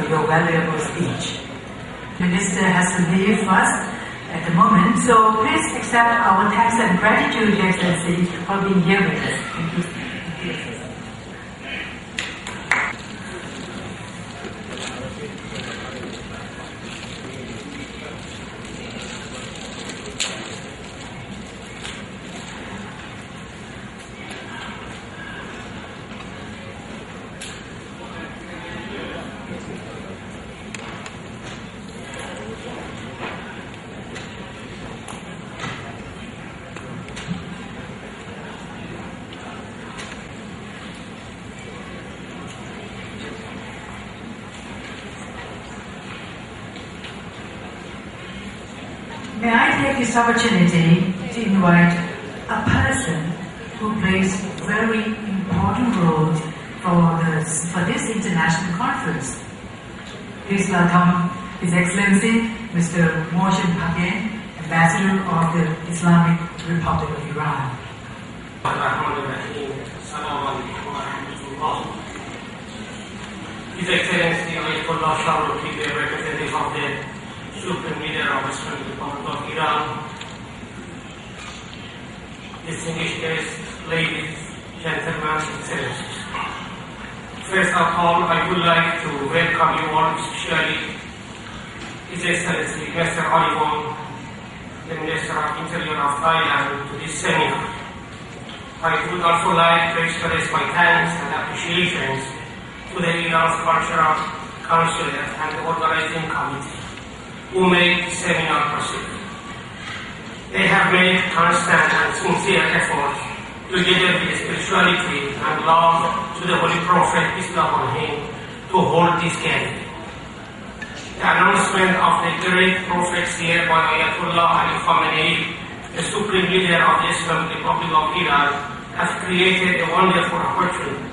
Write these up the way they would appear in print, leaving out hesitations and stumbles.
for your valuable speech. The minister has to leave first at the moment, so please accept our thanks and gratitude, Your Excellency, for being here with us. Thank you. May I take this opportunity to invite a person who plays very important role for this international conference. Please welcome His Excellency Mr. Mohsen, Ambassador of the Islamic Republic of Iran. His Excellency Allah, representative of the Supreme Leader of the Islamic Republic of Iran, distinguished guests, ladies, gentlemen, excellencies. First of all, I would like to welcome you all, especially His Excellency Mr. Ali, the Minister of Interior of Thailand, to this seminar. I would also like to express my thanks and appreciations to the Iran's Cultural Council and the organizing committee who made the seminar possible. They have made constant and sincere efforts together with spirituality and love to the Holy Prophet, peace upon him, to hold this gathering. The announcement of the great prophets here by Ayatollah Ali Khamenei, the Supreme Leader of the Islamic Republic of Iran, has created a wonderful opportunity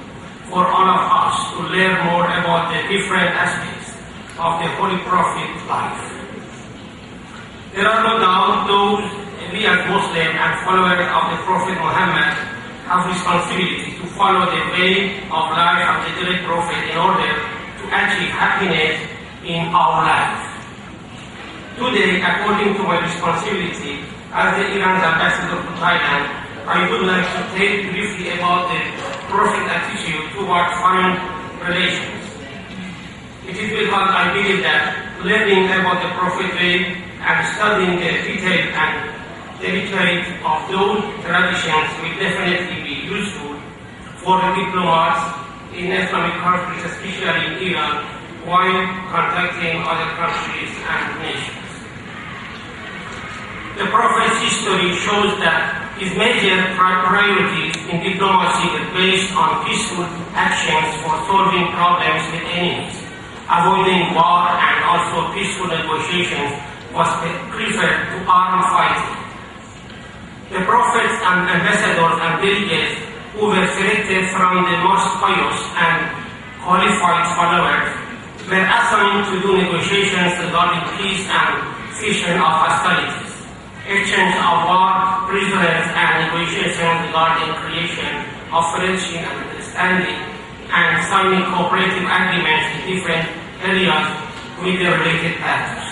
for all of us to learn more about the different aspects of the Holy Prophet's life. There are no doubt those we as Muslims and followers of the Prophet Muhammad have responsibility to follow the way of life of the great Prophet in order to achieve happiness in our life. Today, according to my responsibility as the Iran's ambassador to Thailand, I would like to tell briefly about the Prophet's attitude towards foreign relations. It is because I believe that learning about the Prophet's way and studying the detail and heritage of those traditions will definitely be useful for the diplomats in Islamic countries, especially in Iran, while contacting other countries and nations. The Prophet's history shows that his major priorities in diplomacy were based on peaceful actions for solving problems with enemies, avoiding war, and also peaceful negotiations was preferred to armed fighting. The prophets and ambassadors and delegates who were selected from the most pious and qualified followers were assigned to do negotiations regarding peace and cessation of hostilities, exchange of war prisoners, and negotiations regarding creation of friendship and understanding, and signing cooperative agreements in different areas with the related parties.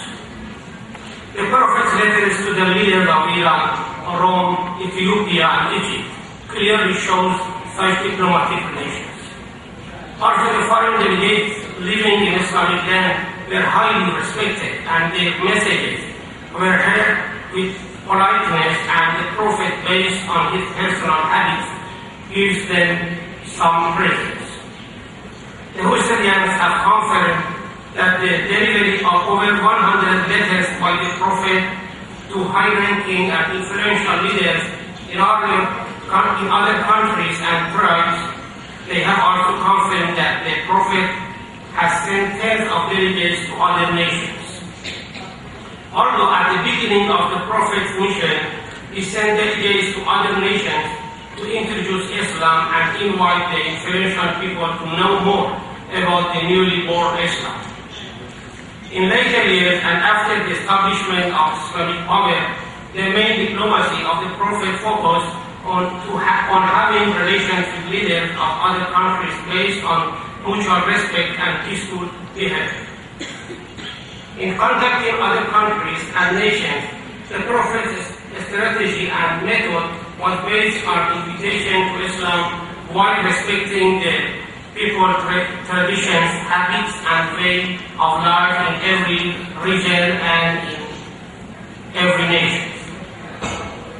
The Prophet's letters to the leaders of Iran, Rome, Ethiopia, and Egypt clearly shows such diplomatic relations. Also, the foreign delegates living in Islamic land were highly respected, and their messages were heard with politeness, and the Prophet, based on his personal habits, gives them some praise. The historians have confirmed that the delivery of over 100 letters by the Prophet to high-ranking and influential leaders in other countries and tribes, they have also confirmed that the Prophet has sent tens of delegates to other nations. Although at the beginning of the Prophet's mission, he sent delegates to other nations to introduce Islam and invite the influential people to know more about the newly born Islam. In later years and after the establishment of Islamic power, the main diplomacy of the Prophet focused on having relations with leaders of other countries based on mutual respect and peaceful behavior. In contacting other countries and nations, the Prophet's strategy and method was based on invitation to Islam while respecting the people's traditions, habits, and way of life in every region and in every nation.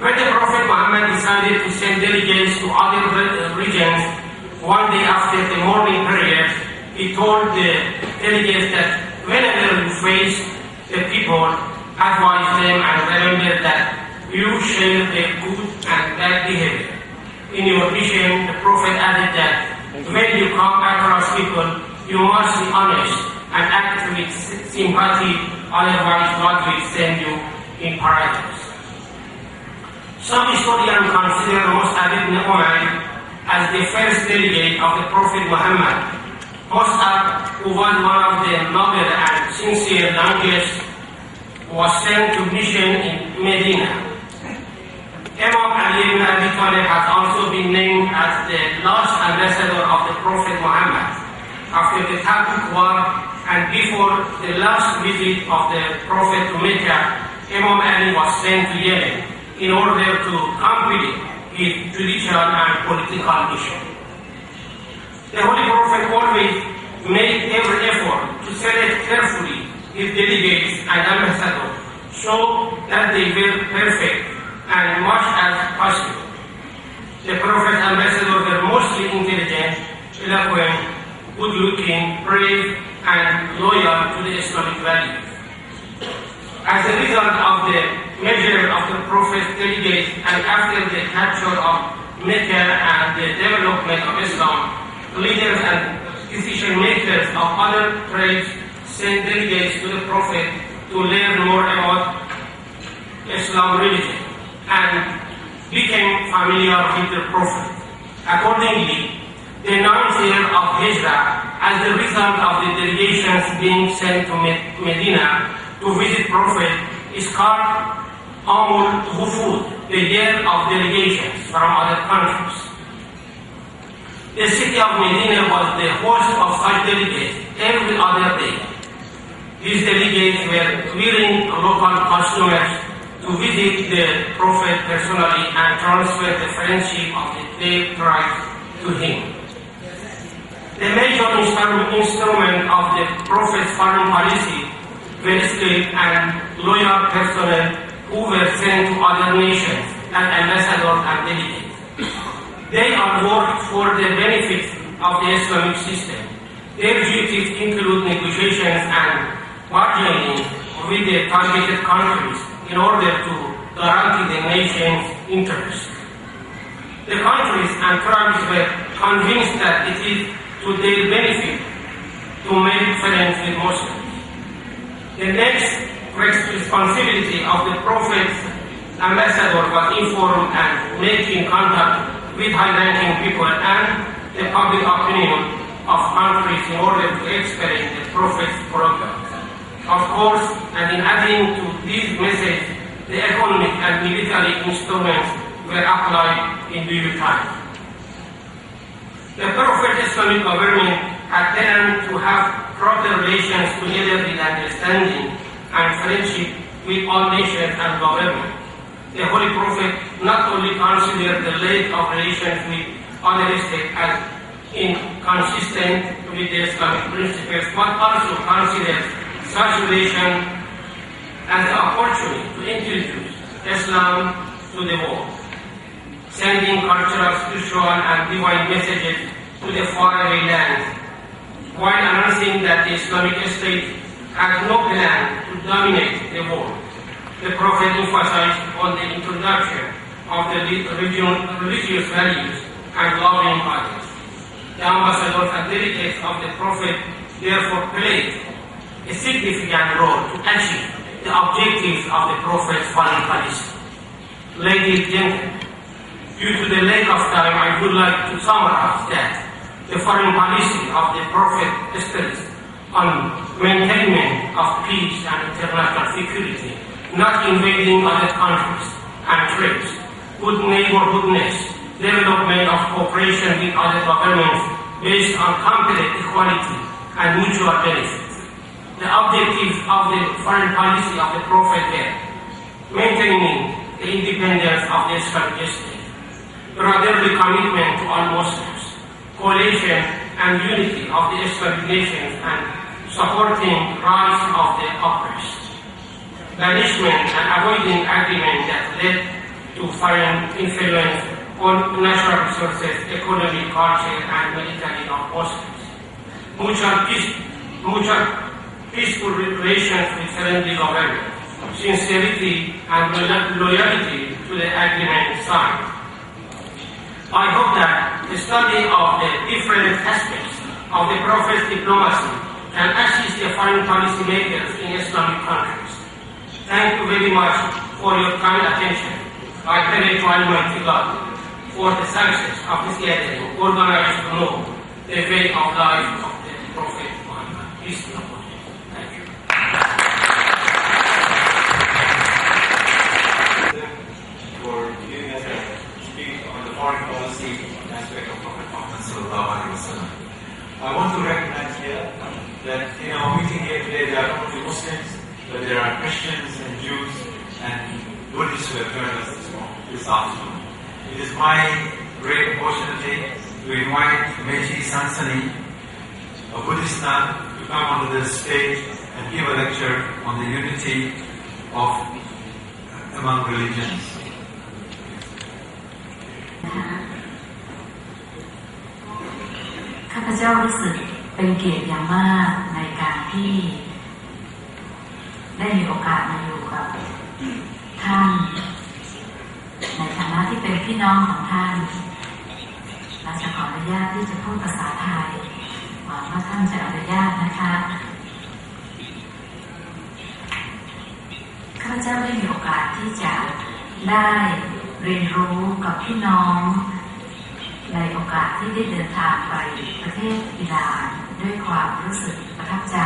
When the Prophet Muhammad decided to send delegates to other regions one day after the morning prayers, he told the delegates that whenever you face the people, advise them and remember that you share their good and bad behavior. In your mission, the Prophet added that when you come across people, you must be honest and act with sympathy, otherwise God will send you in paradise. Some historians consider S.A.W. as the first delegate of the Prophet Muhammad. S.A.W., who was one of the noble and sincere youngest, was sent to mission in Medina. Imam Ali ibn Abi Talib has also been named as the last ambassador of the Prophet Muhammad. After the Tabuk war and before the last visit of the Prophet to Mecca, Imam Ali was sent to Yemen in order to complete his judicial and political mission. The Holy Prophet always made every effort to select carefully his delegates and ambassadors so that they were perfect and much as possible. The Prophet's ambassadors were mostly intelligent, eloquent, good-looking, brave, and loyal to the Islamic values. As a result of the measure of the Prophet's delegates and after the capture of Mecca and the development of Islam, leaders and decision-makers of other tribes sent delegates to the Prophet to learn more about Islam religion and became familiar with the Prophet. Accordingly, the 9th year of Hijrah, as the result of the delegations being sent to Medina to visit Prophet, is called Amul Wufud, the year of delegations from other countries. The city of Medina was the host of such delegates every other day. These delegates were wearing local costumes to visit the Prophet personally and transfer the friendship of the tribes to him. The major instrument of the Prophet's foreign policy were skilled and loyal personnel who were sent to other nations as ambassadors and delegates. They all worked for the benefit of the Islamic system. Their duties include negotiations and bargaining with the targeted countries in order to guarantee the nation's interests. The countries and tribes were convinced that it is to their benefit to make friends with Muslims. The next responsibility of the Prophet's ambassador was informed and making contact with high-ranking people and the public opinion of countries in order to experience the Prophet's programs. Of course, and in adding to this message, the economic and military instruments were applied in due time. The Prophet's Islamic government had learned to have proper relations together with understanding and friendship with all nations and governments. The Holy Prophet not only considered the lack of relations with other states as inconsistent with the Islamic principles, but also considered such relations as an opportunity to introduce Islam to the world, sending cultural, spiritual, and divine messages to the faraway lands, while announcing that the Islamic State has no plan to dominate the world. The Prophet emphasized on the introduction of the religious values and loving others. The ambassadors and delegates of the Prophet therefore played a significant role to achieve the objectives of the Prophet's foreign policy. Ladies and gentlemen, due to the lack of time, I would like to summarize that the foreign policy of the Prophet stressed on maintenance of peace and international security, not invading other countries and trades, good neighborhoodness, development of cooperation with other governments based on complete equality and mutual benefit. The objectives of the foreign policy of the Prophet there, maintaining the independence of the Islamic State, brotherly commitment to all Muslims, coalition and unity of the Islamic nations, and supporting rights of the oppressed, banishment and avoiding agreement that led to foreign influence on natural resources, economy, culture, and military of Muslims, mutual peaceful relations with friendly government, sincerity and loyalty to the agreement signed. I hope that the study of the different aspects of the Prophet's diplomacy can assist the foreign policy makers in Islamic countries. Thank you very much for your kind attention. I pray to Almighty God for the success of this gathering, organized to know the way of life of the Prophet Muhammad. Peace be upon him. Thank you. For giving us a speak on the foreign policy aspect of Prophet Muhammad sallallahu alaihi wasallam. I want to recognize here that in our meeting here today there are not only Muslims, but there are Christians and Jews and Buddhists who have joined us this afternoon. It is my great opportunity to invite Meiji Sansani, a Buddhist nun, to come onto the stage and give a lecture on the unity of among religions. ข้าพเจ้ารู้สึกเป็นเกียรติอย่างมากในการที่ได้มีโอกาสมาอยู่กับท่านในฐานะที่เป็นพี่น้องของท่านเราจะขออนุญาตที่จะพูดภาษาไทยหวังว่าท่านจะอนุญาตนะคะข้าพเจ้าได้มีโอกาสที่จะได้เรียนรู้กับพี่น้องในโอกาสที่ได้เดินทางไปประเทศอิหร่านด้วยความรู้สึกประทับใจ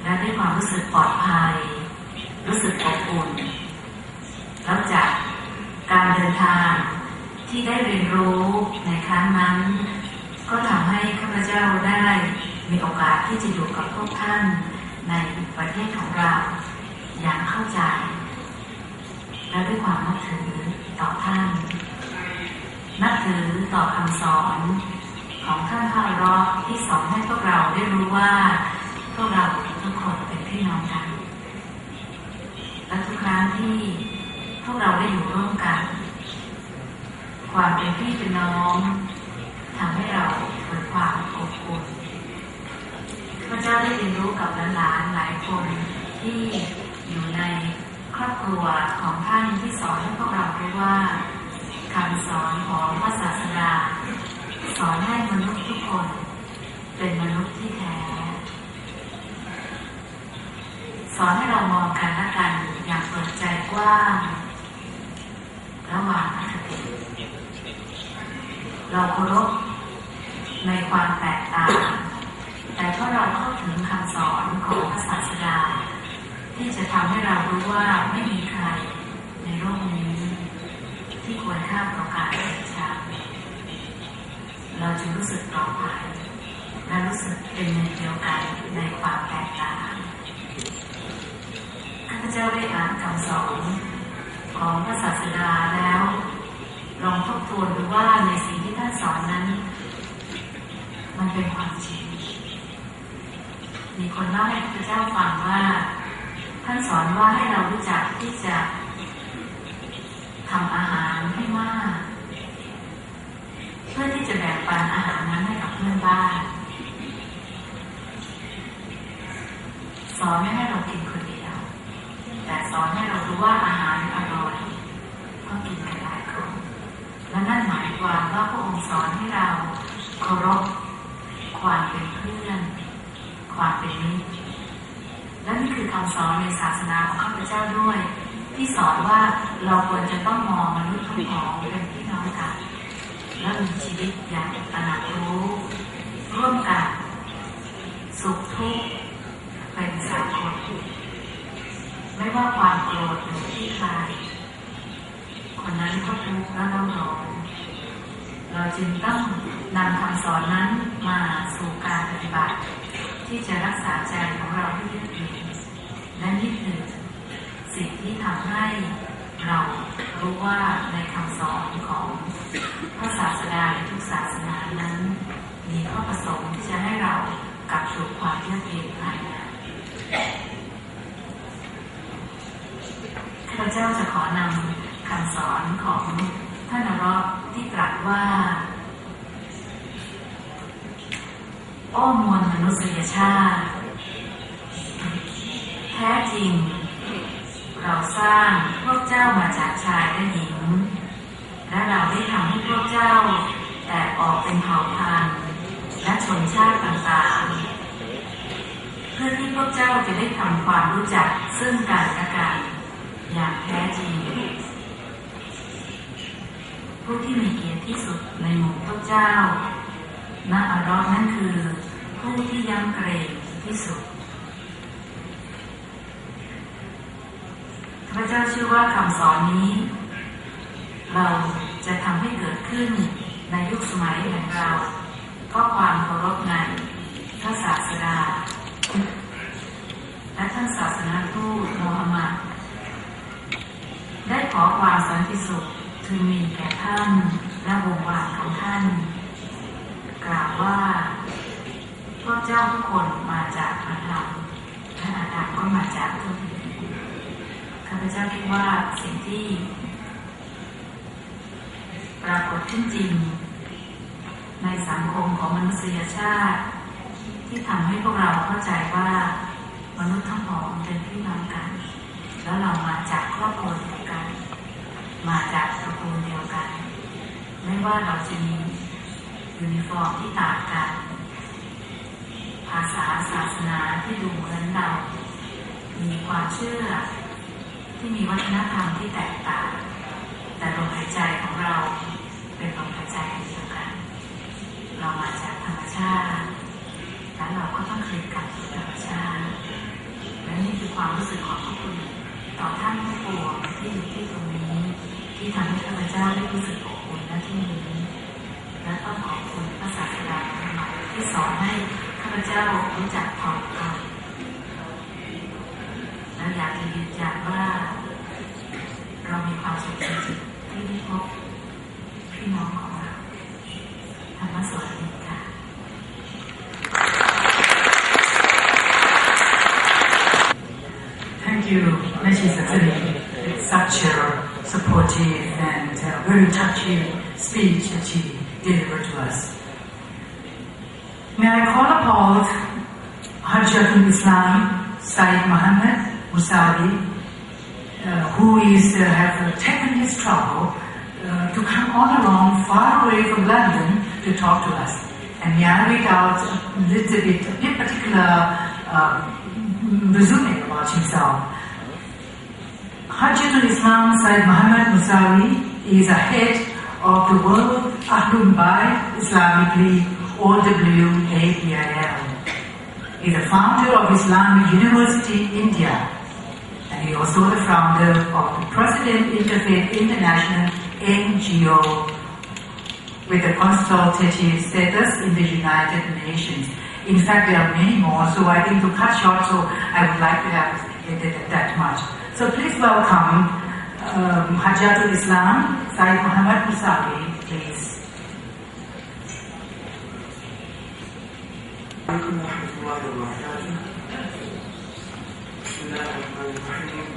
และด้วยความรู้สึกปลอดภัยรู้สึกอบอุ่นแล้วจากการเดินทางที่ได้เรียนรู้ในครั้งนั้นก็ทำให้ข้าพเจ้าได้มีโอกาสที่จะอยู่กับพวกท่านในประเทศของเราอย่างเข้าใจและด้วยความนับถือต่อท่านนับถือต่อคำสอนของท่านพระอัลเลาะห์ที่สอนให้พวกเราได้รู้ว่าพวกเราทุกคนเป็นพี่น้องกันและทุกครั้งที่พวกเราได้อยู่ร่วมกันความเป็นพี่เป็นน้องทำให้เราเกิดความอบอุ่นพระเจ้าได้เรียนรู้กับหลานๆหลายคนที่อยู่ในครอบครัวของท่านที่สอนให้พวกเรารู้ว่าคำสอนของพระศาสดาสอนให้มนุษย์ทุกคนเป็นมนุษย์ที่แท้สอนให้เรามองกันและกันอย่างเปิดใจกว้างระหว่างอคติเราเคารพในความแตกต่างแต่เพราะเราเข้าถึงคำสอนของพระศาสดาที่จะทำให้เรารู้ว่าไม่มีใครในโลกนี้ที่ควรค่าต่อการเสียชาติเราจะรู้สึกปลอดภัยและรู้สึกเป็นหนึ่งเดียวกันในความแตกต่างข้าพเจ้าได้อ่านคำสอนของพระศาสดาแล้วลองทบทวนดูว่าในสิ่งที่ท่านสอนนั้นมันเป็นความจริงมีคนเล่าให้ข้าพเจ้าฟังว่าท่านสอนว่าให้เรารู้จักที่จะทำอาหารให้มากเพื่อที่จะแบ่งปันอาหารนั้นให้กับเพื่อนบ้านสอนไม่ให้เรากินคนเดียวแต่สอนให้เรารู้ว่าอาหารอร่อยก็กินกันหลายคนและนั่นหมายความว่าพระองค์สอนให้เราเคารพความเป็นเพื่อนความเป็นมิตรและนี่คือคำสอนในศาสนาของข้าพเจ้าด้วยที่สอนว่าเราควรจะต้องมองมนุษย์ทั้งสองเป็นพี่น้องกันและมีชีวิตอย่างตระหนักรู้ร่วมกันสุขทุกข์เป็นสากลไม่ว่าความโกรธอยู่ที่ใครคนนั้นก็ทุกข์และต้องร้อนเราจึงต้องนำคำสอนนั้นมาสู่การปฏิบัติที่จะรักษาใจของเราให้ยืดหยุ่น ทำให้เรารู้ว่าในคำสอนของพระศาสดาทุกศาสนานั้นมีข้อประสงค์ที่จะให้เรากลับสู่ความเยือกเย็นภายในข้าพเจ้าจะขอนำคำสอนของท่านอัลเลาะห์ที่ตรัสว่าโอ้มวลมนุษยชาติแท้จริงเราสร้างพวกเจ้ามาจากชายและหญิงและเราได้ทำให้พวกเจ้าแตกออกเป็นเผ่าพันธุ์และชนชาติต่างๆเพื่อที่พวกเจ้าจะได้ทำความรู้จักซึ่งกันและกันอย่างแท้จริงผู้ที่มีเกียรติที่สุดในหมู่พวกเจ้าณอัลเลาะห์นั่นคือผู้ที่ยำเกรงที่สุดพระเจ้าเชื่อว่าคำสอนนี้เราจะทำให้เกิดขึ้นในยุคสมัยแห่งเราก็ความเคารพในพระศาสดาและท่านศาสนาทูตมูฮัมหมัดได้ขอความสันติสุขถึงมีแก่ท่านและวงวานของท่านกล่าวว่าพวกเจ้าทุกคนมาจากอาดัมและอาดัมก็มาจากทุกข์ข้าพเจ้าคิดว่าสิ่งที่ปรากฏขึ้นจริงในสังคมของมนุษยชาติที่ทำให้พวกเราเข้าใจว่ามนุษย์ทั้งหมดเป็นพี่น้องกันแล้วเรามาจากครอบครัวเดียวกันมาจากตระกูลเดียวกันไม่ว่าเราจะมียูนิฟอร์มที่ต่างกันภาษาศาสนาที่ดูเหมือนเรามีความเชื่อที่มีวัฒนธรรมที่แตกต่างแต่ลมหายใจของเราเป็นลมหายใจเดียวกันเรามาจากธรรมชาติและเราก็ต้องคลิกกับธรรมชาติและนี่คือความรู้สึกของพวกคุณต่อท่านผู้ปวงที่อยู่ที่ตรงนี้ที่ทำให้ข้าพเจ้าได้รู้สึกอบอุ่นณที่นี้และต้องขอบคุณพระศาสดาที่สอนให้ข้าพเจ้ารู้จักถ่อมตนและอยากจะยืนยันว่าเรามีความสุขจริงๆที่ได้พบพี่น้องของเราธรรมสวัสดีค่ะ Thank you, Mrs. Attorney. It's such a supportive and very touching speech that she delivered to us. May I call upon Hajjatul Islam Sayyid Muhammad Musawi, who have taken his trouble to come all along far away from London to talk to us. And may I read out a little bit, a particular resume about himself. Hajjatul Islam Sayyid Muhammad Musawi is a head of the World Ahlul Bayt Islamic League, OWABIL. He is the founder of Islamic University India, and he is also the founder of the President Interfaith International NGO with a consultative status in the United Nations. In fact, there are many more, so I think to cut short, so I would like to have that much. So please welcome Hajjatul Islam Sayyid Muhammad Musawi, please. عليكم ورحمة الله وبركاته. بسم الله الرحمن الرحيم.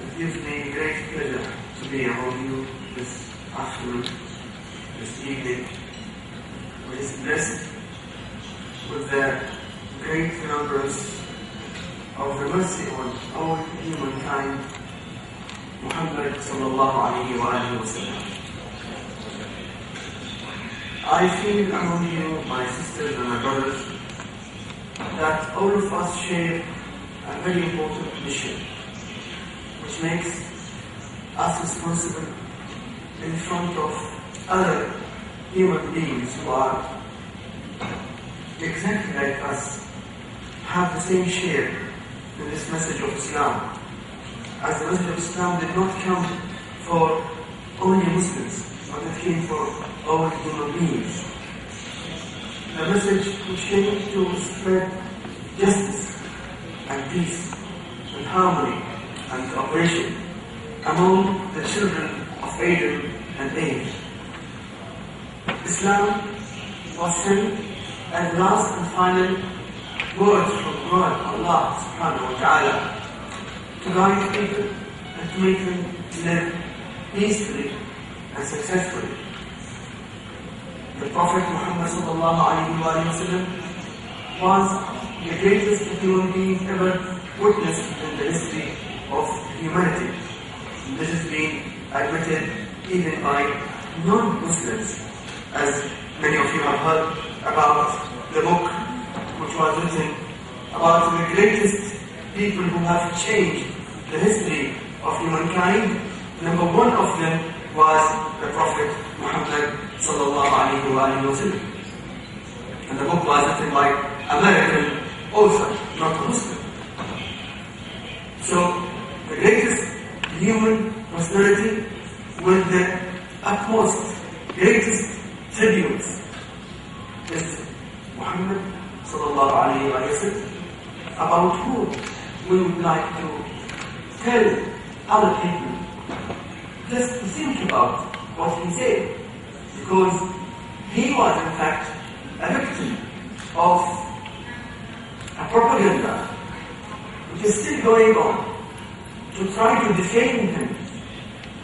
It gives me great pleasure to be among you this afternoon, this evening, which is blessed with the great numbers of the mercy on all humankind, Muhammad sallallahu alayhi wa alihi wa sallam. I feel among you, my sisters and my brothers, that all of us share a very important mission, which makes us responsible in front of other human beings who are exactly like us, have the same share in this message of Islam. As the message of Islam did not come for only Muslims, but it came for all human beings. The message which came to spread justice and peace and harmony and cooperation among the children of Adam and Eve. Islam was sent as last and final word from God, Allah subhanahu wa ta'ala, to guide people and to make them live peacefully and successfully. The Prophet Muhammad sallallahu alayhi wa sallam was the greatest human being ever witnessed in the history of humanity. This has been admitted even by non-Muslims, as many of you have heard about the book which was written about the greatest people who have changed the history of humankind. Number one of them was the Prophet Muhammad sallallahu alayhi wa sallam. And the book was written by American author, not a Muslim. So, the greatest human personality with the utmost, greatest tributes is Muhammad sallallahu alayhi wa sallam, about whom we would like to tell other people just to think about what he said, because he was in fact a victim of a propaganda which is still going on to try to defame him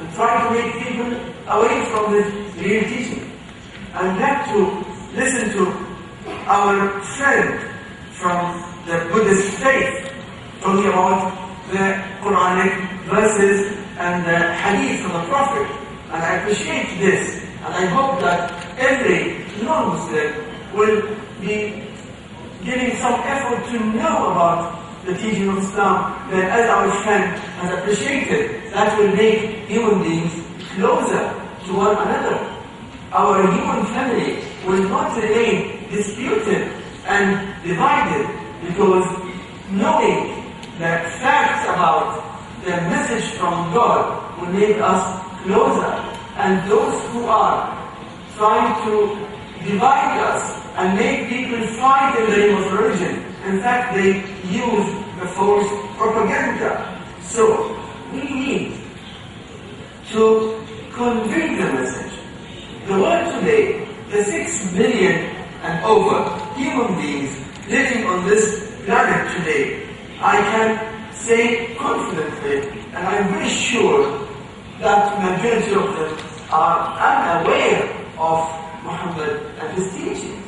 and try to make people away from his real teaching, and not to listen to our friend from the Buddhist faith talking about the Quranic verses and the hadith of the Prophet. And I appreciate this, and I hope that every non-Muslim will be giving some effort to know about the teaching of Islam, that as our friend has appreciated, that will make human beings closer to one another. Our human family will not remain disputed and divided, because knowing the facts about the message from God will make us closer. And those who are trying to divide us and make people fight in the name of religion, in fact they use the false propaganda. So we need to convey the message. The world today, the 6 billion and over human beings living on this planet today, I can say confidently, and I'm very sure that majority of them are unaware of Muhammad and his teachings.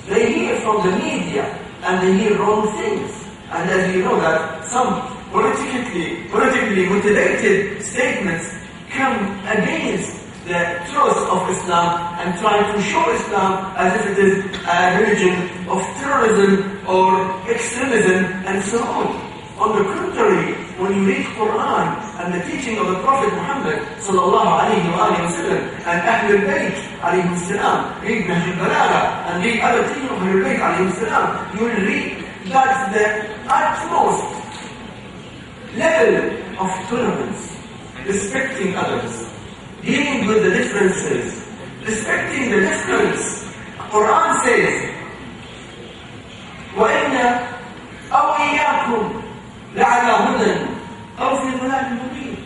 They hear from the media and they hear wrong things. And as you know that some politically motivated statements come against the truth of Islam and try to show Islam as if it is a religion of terrorism or extremism and so on. On the contrary, when you read Quran and the teaching of the Prophet Muhammad sallallahu alayhi wa sallam and Ahlul Bayt alayhi salam, read Nahj al-Balagha and read other teaching of Ahlul Bayt alayhi salam, you will read that the utmost level of tolerance, respecting others, dealing with the differences, respecting the difference. Quran says, وَإِنَّ أَوْإِيَاكُمْ لَعَلَى هُدًى أَوْ فِي ضَلَالٍ مُبِينٍ.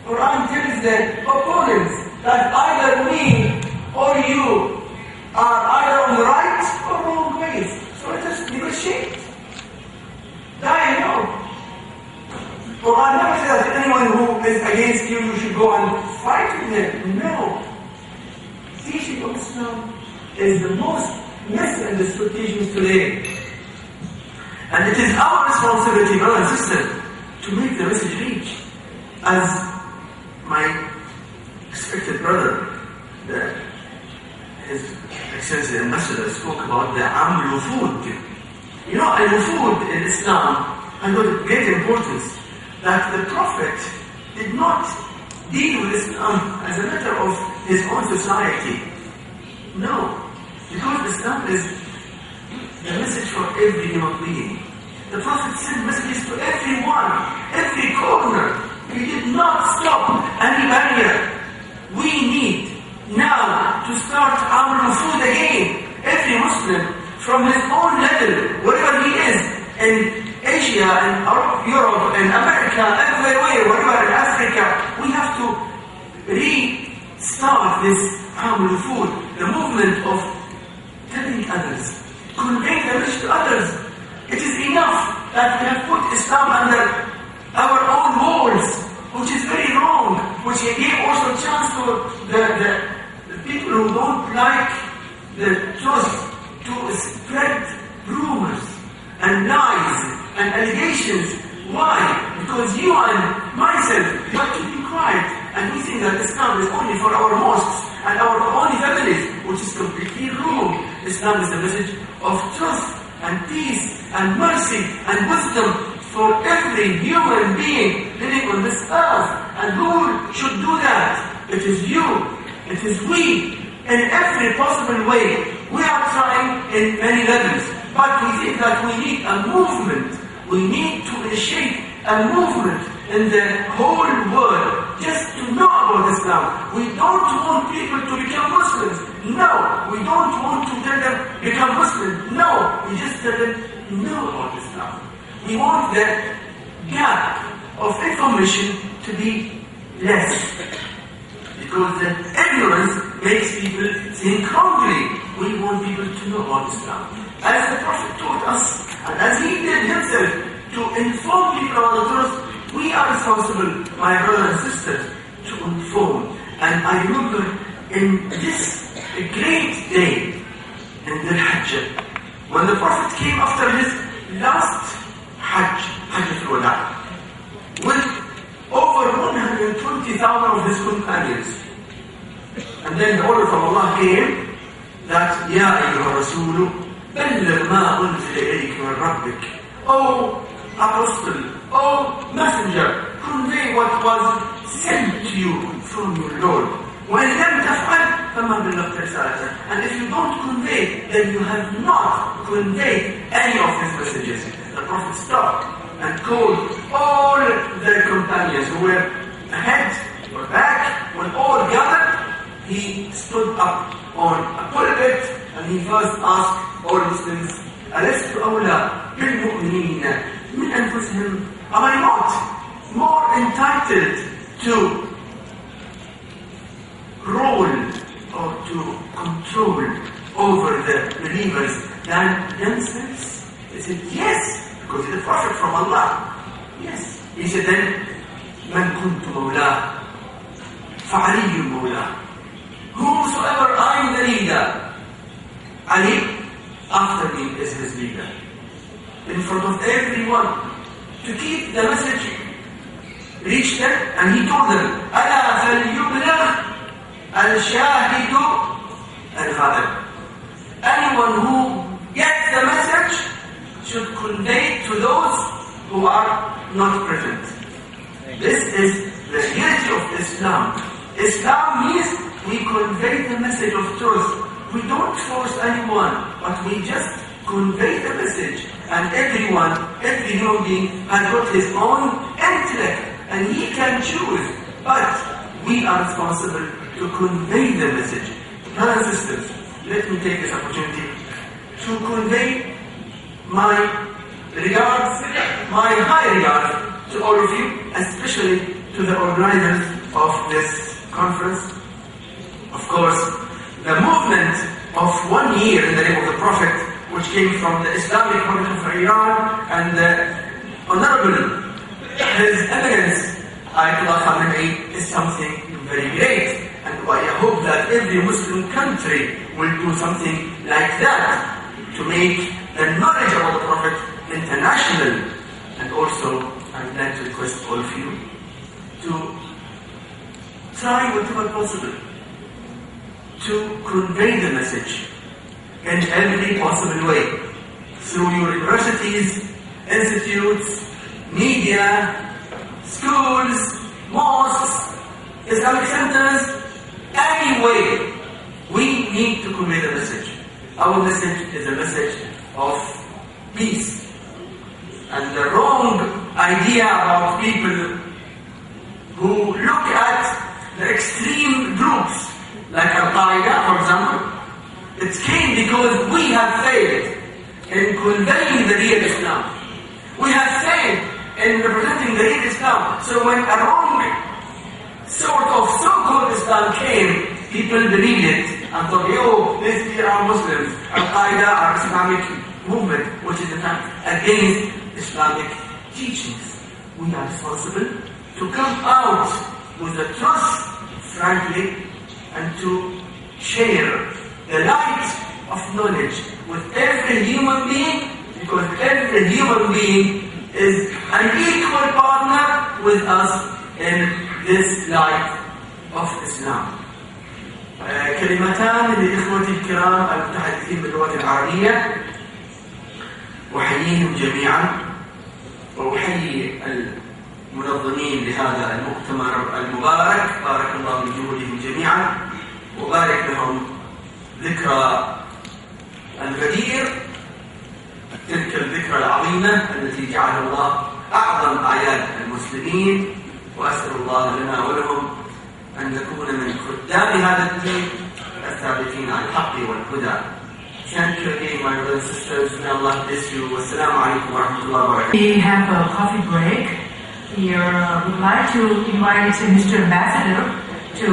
Quran tells the opponents that either me or you are either on the right or wrong ways. So let us negotiate. Dialogue. Quran never says that anyone who is against you, you should go and fight with them. No. Teaching of Islam is the most misunderstood teachings today. And it is our responsibility, brothers and sisters, to make the message reach. As my respected brother, his Excellency Ambassador, spoke about the Wufud. You know, Wufud in Islam has got great importance, that the Prophet did not deal with Islam as a matter of his own society. No, because Islam is the message for every human being. The Prophet sent messages to everyone, every corner. He did not stop any barrier. We need now to start our Wufud again. Every Muslim, from his own level, wherever he is, in Asia, Asia and Europe and America, everywhere, wherever in Africa, we have to restart this family food, the movement of telling others, conveying the message to others. It is enough that we have put Islam under our own walls, which is very wrong, which gave also a chance to the people who don't like the truth to spread rumors and lies and allegations. Why? Because you and myself have to be quiet, and we think that Islam is only for our mosques and our only families, which is completely wrong. Islam is the message of truth and peace and mercy and wisdom for every human being living on this earth. And who should do that? It is you. It is we. In every possible way. We are trying in many levels. But we think that we need a movement. We need to initiate a movement in the whole world just to know about Islam. We don't want people to become Muslims. No. We don't want to tell them become Muslims. No. We just tell them know about Islam. We want the gap of information to be less. Because the ignorance makes people think wrongly. We want people to know about Islam. As the Prophet taught us, and as he did himself, to inform people about the truth, we are responsible, my brothers and sisters, to inform. And I remember in this great day, in the Hajj, when the Prophet came after his last Hajj al-Wada, with over 120,000 of his companions. And then the order from Allah came that, Ya ayyuha Rasul, بلغ ما أنزل إليك من ربك. Oh Apostle, oh Messenger, convey what was sent to you from your Lord. وإن لم تفعل فما بلغت رسالته. And if you don't convey, then you have not conveyed any of his messages. The Prophet stopped and called all the companions who were ahead or back. When all gathered, he stood up on a pulpit and he first asked all Muslims, ألست أولى بالمؤمنين من أنفسهم? Am I not more entitled to rule or to control over the believers than themselves? He said, yes, because he's a prophet from Allah. Yes. He said then, من كنت مولاه فعلي مولاه. Whosoever I am the leader, Ali, after me is his leader. In front of everyone, to keep the message reach them, and he told them, ألا فليبلغ الشاهد الغائب. Anyone who gets the message should convey to those who are not present. This is the reality of Islam. Islam means we convey the message of truth. We don't force anyone, but we just convey the message. And everyone, every human being has got his own intellect, and he can choose. But we are responsible to convey the message. Brothers and sisters, let me take this opportunity to convey my regards, my high regards to all of you, especially to the organizers of this conference. Of course, the movement of 1 year in the name of the Prophet, which came from the Islamic Republic of Iran and the Honorable His Eminence Ayatollah Khamenei, is something very great. And I hope that every Muslim country will do something like that to make the knowledge about the Prophet international. And also, I would like to request all of you to try whatever possible to convey the message in every possible way, through your universities, institutes, media, schools, mosques, Islamic centers, any way. We need to convey the message. Our message is a message of peace. And the wrong idea about people who look at the extreme groups, like Al-Qaeda, for example, it came because we have failed in conveying the real Islam. We have in representing the real Islam. So when a wrong sort of so-called Islam came, people believed it and thought, yo, these are Muslims. Al-Qaeda are Islamic movement, which is against Islamic teachings. We are responsible to come out with the truth, frankly, and to share the light of knowledge with every human being, because every human being is an equal partner with us in this light of Islam. كلمتان لإخوتي الكرام المتحدثين باللغة العربية، أحييهم جميعا وأحيي المنظمين لهذا المؤتمر المبارك، بارك الله من جهودهم جميعا وبارك لهم ذكرى الغدير، تلك الذكرى العظيمة التي جعلها الله أعظم أعياد المسلمين، وأسأل الله لنا ولهم أن نكون من خدام هذا الدين الثابتين على الحق والهدى. Thank you again, my brothers and sisters. May Allah bless you. Wassalamu alaikum wa rahmatullahi wa barakatuh. We have a coffee break. We would like to invite Mr. Ambassador to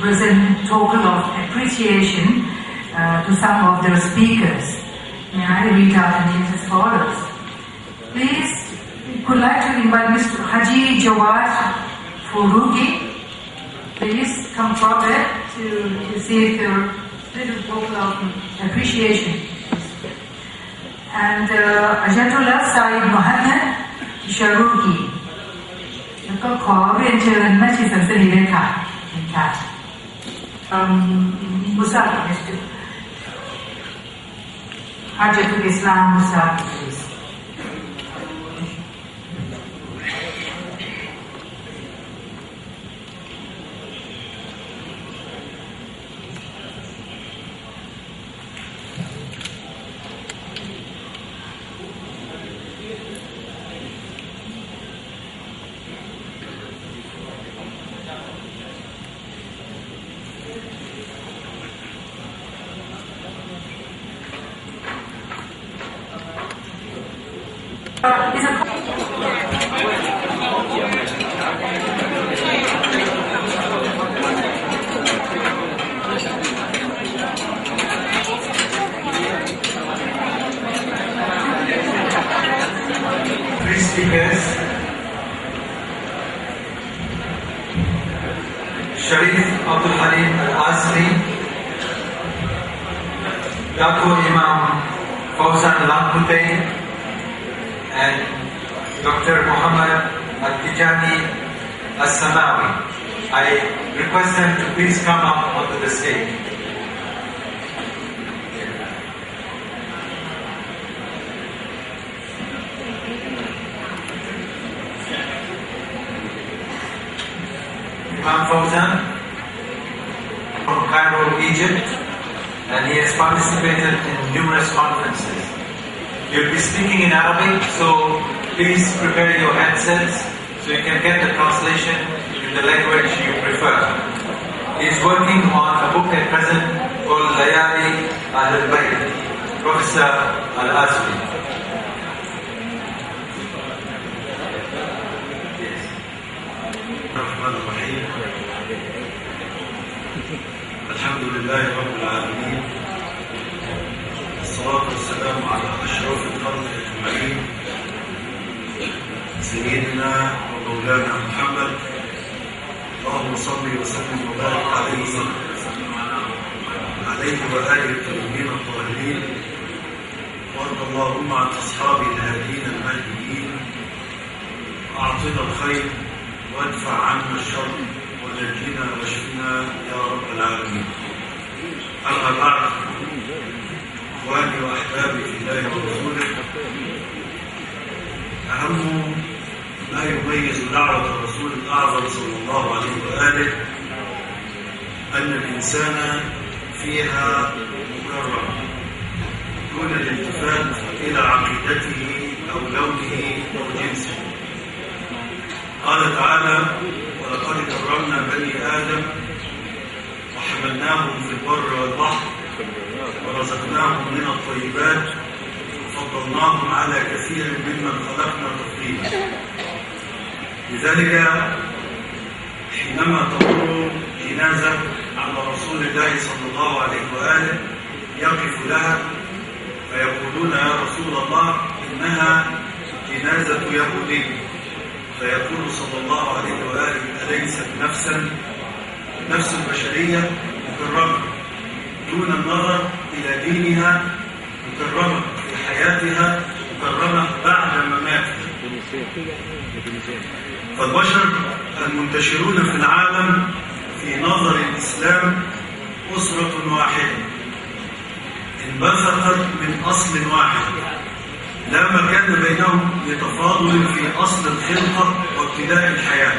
present token of appreciation to some of their speakers. May I read out the names as follows. Please, we would like to invite Mr. Haji Jawad Furugi. Please come forward to receive your little token of appreciation. And Ajatullah Said Muhammad Sharuki. แล้วก็ขอเรียนเชิญแม่ชีสันสนีเลยค่ะMusa, Mr. Hajatul Islam Musa, please. Three speakers: Sharif Abdul Halim Al-Asri, Dr. Imam Fawzan Lampute, and Dr. Muhammad Al-Tijani S.A.W. I request them to please come up onto the stage. Imam Fawzan from Cairo, Egypt, and he has participated in numerous conferences. You'll be speaking in Arabic, so please prepare your headsets so you can get the translation in the language you prefer. He is working on a book at present called Layali Al-Bayt, Professor Al-Asri. الحمد لله رب العالمين، الصلاة والسلام على أشرف الخلق أجمعين، سيدنا ومولانا محمد، اللهم صل وسلم وبارك عليه وآله الطيبين الطاهرين، وارض اللهم عن أصحابه الهادين المهديين، أعطنا الخير وادفع عنا الشر ونجينا واشفنا يا رب العالمين. أما بعد، إخواني وأحبابي في الله ورسوله، أهم ما يميز دعوة الرسول الأعظم صلى الله عليه وآله أن الإنسان فيها مكرم دون الالتفات إلى عقيدته أو لونه أو جنسه. قال تعالى: ولقد كرمنا بني آدم وحملناهم في البر والبحر ورزقناهم من الطيبات وفضلناهم على كثير ممن خلقنا تفضيلا. لذلك حينما تمر جنازة على رسول الله صلى الله عليه وآله يقف لها فيقولون يا رسول الله إنها جنازة يهودي، فيقول صلى الله عليه وآله أليست نفس بشرية مكرمة دون النظر إلى دينها، مكرمة في حياتها، مكرمة بعد مماتها. فالبشر المنتشرون في العالم في نظر الإسلام أسرة واحدة انبثقت من أصل واحد لا مكان بينهم لتفاضل في أصل الخلقة وابتداء الحياة،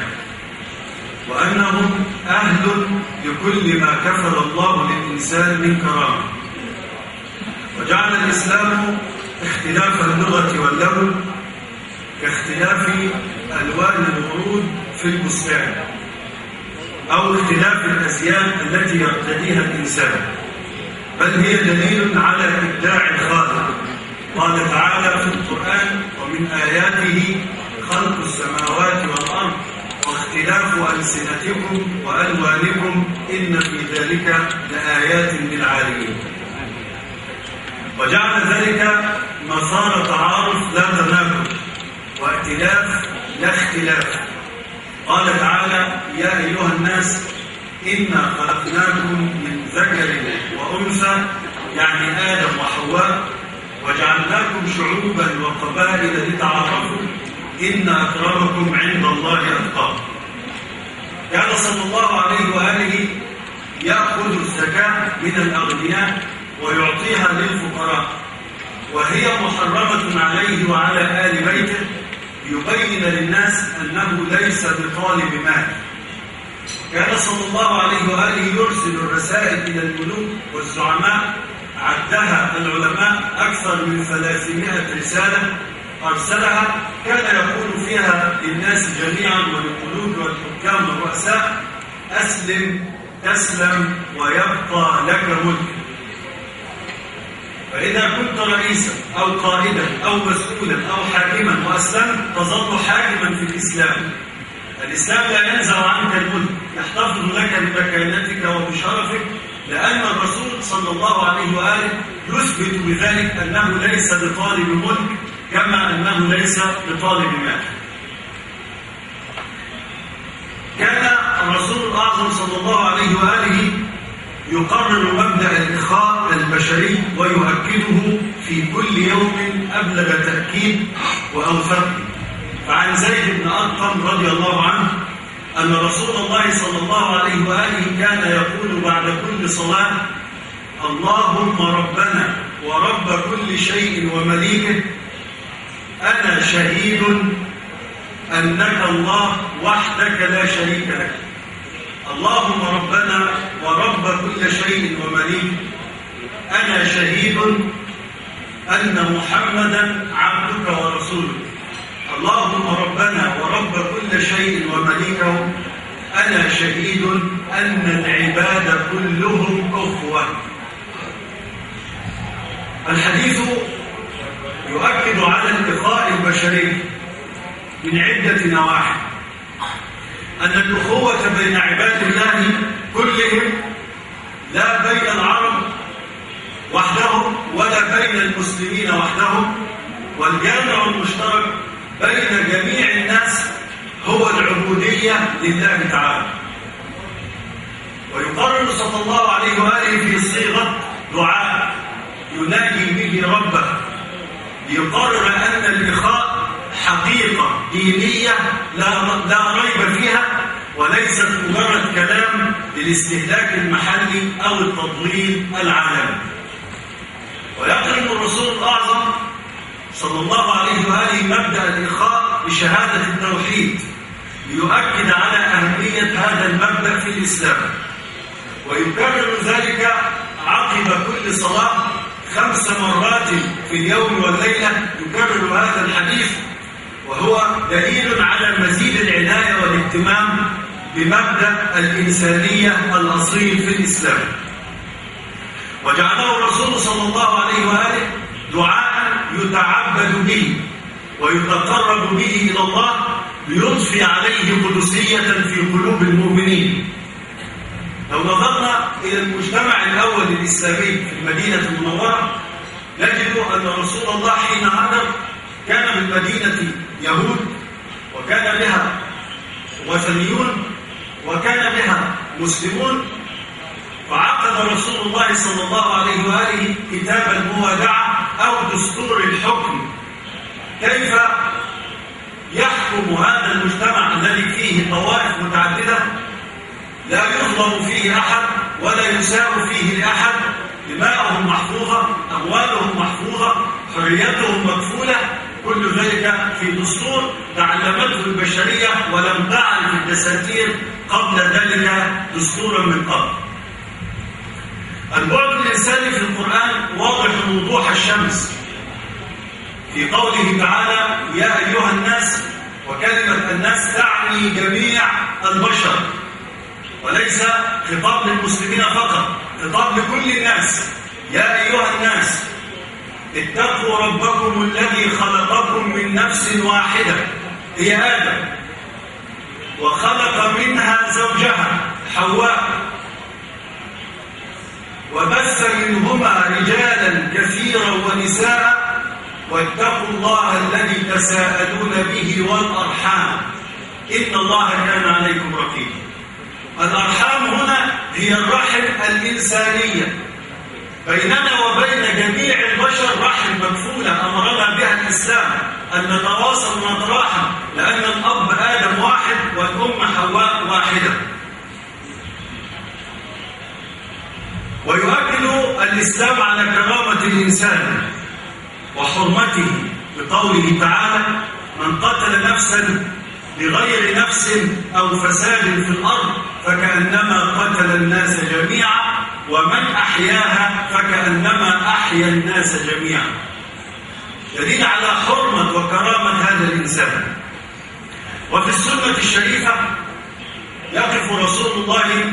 وأنهم أهل لكل ما كفل الله للإنسان من كرامة. وجعل الإسلام اختلاف اللغة واللون كاختلاف ألوان الورود في البستان أو اختلاف الأزيان التي يرتديها الإنسان، بل هي دليل على إبداع الخالق. قال تعالى في القرآن: ومن آياته خلق السماوات والأرض واختلاف ألسنتكم وألوانكم إن في ذلك لآيات للعالمين. وجعل ذلك مسار تعارف لا تناقض وائتلاف لا اختلاف. قال تعالى: يا أيها الناس إنا خلقناكم من ذكر وأنثى، يعني آدم وحواء، وجعلناكم شعوبا وقبائل لتعارفوا إن أكرمكم عند الله أتقاكم. كان صلى الله عليه وآله يأخذ الزكاة من الأغنياء ويعطيها للفقراء، وهي محرمة عليه وعلى آل بيته، ليبين للناس أنه ليس بطالب مال. كان صلى الله عليه وآله يرسل الرسائل إلى الملوك والزعماء، عدها العلماء أكثر من 300 رسالة أرسلها، كان يقول فيها للناس جميعا وللملوك والحكام والرؤساء: أسلم تسلم ويبقى لك ملك. فإذا كنت رئيسا أو قائدا أو مسؤولا أو حاكما وأسلمت تظل حاكما في الإسلام. الإسلام لا ينزع عنك الملك، يحتفظ لك بمكانتك وبشرفك، لأن الرسول صلى الله عليه وآله يثبت بذلك أنه ليس بطالب ملك كما أنه ليس بطالب مال. كان الرسول الأعظم صلى الله عليه وآله يقرر مبدأ الإخاء البشري ويؤكده في كل يوم أبلغ تأكيد وأوثق. فعن زيد بن أرقم رضي الله عنه أن رسول الله صلى الله عليه وآله كان يقول بعد كل صلاة: اللهم ربنا ورب كل شيء ومليكه، أنا شهيد أنك الله وحدك لا شريك لك. اللهم ربنا ورب كل شيء ومليكه، أنا شهيد أن محمدا عبدك ورسولك. اللهم ربنا ورب كل شيء ومليكه، أنا شهيد أن العباد كلهم أخوة. الحديث يؤكد على الإخاء البشري من عدة نواحي، أن الأخوة بين عباد الله كلهم، لا بين العرب وحدهم ولا بين المسلمين وحدهم، والجامع المشترك بين جميع الناس هو العبودية لله تعالى. ويقرر صلى الله عليه وآله في صيغة دعاء يناجي به ربه، ليقرر أن الإخاء حقيقة دينية لا ريب فيها، وليست مجرد كلام للاستهلاك المحلي أو التضليل العالمي. ويقرن الرسول الأعظم صلى الله عليه وآله مبدأ الإخاء بشهادة التوحيد، ليؤكد على أهمية هذا المبدأ في الإسلام. ويكرر ذلك عقب كل صلاة 5 مرات في اليوم والليلة، يكرر هذا الحديث، وهو دليل على مزيد العناية والاهتمام بمبدأ الإنسانية الأصيل في الإسلام. وجعله الرسول صلى الله عليه وآله دعاء يتعبد به ويتقرب به إلى الله، ليضفي عليه قدسية في قلوب المؤمنين. لو نظرنا إلى المجتمع الأول الإسلامي في المدينة المنورة نجد أن رسول الله حين هاجر كان بالمدينة يهود، وكان بها وثنيون، وكان بها مسلمون. فعقد رسول الله صلى الله عليه وآله كتاب الموادعة أو دستور الحكم، كيف يحكم هذا المجتمع الذي فيه طوائف متعددة، لا يظلم فيه أحد ولا يساء فيه لأحد، دماؤهم محفوظة، أموالهم محفوظة، حريتهم مكفولة، كل ذلك في دستور تعلمته البشرية ولم تعرف الدساتير قبل ذلك دستورا من قبل. البعد الإنساني في القرآن واضح وضوح الشمس في قوله تعالى يا أيها الناس، وكلمة الناس تعني جميع البشر وليس خطاب للمسلمين فقط، خطاب لكل الناس. يا أيها الناس اتقوا ربكم الذي خلقكم من نفس واحدة هي آدم، وخلق منها زوجها حواء، وبث منهما رجالا كثيرا ونساء، واتقوا الله الذي تساءلون به والأرحام إن الله كان عليكم رقيبا. الأرحام هنا هي الرحم الإنسانية بيننا وبين جميع البشر، رحم مكفولة أمرنا بها الإسلام أن نتواصل ونتراحم، لأن الأب آدم واحد والأم حواء واحدة. ويؤكد الإسلام على كرامة الإنسان وحرمته بقوله تعالى من قتل نفسا بغير نفس أو فساد في الأرض فكأنما قتل الناس جميعا، ومن أحياها فكأنما أحيا الناس جميعا. دليل على حرمة وكرامة هذا الإنسان. وفي السنة الشريفة يقف رسول الله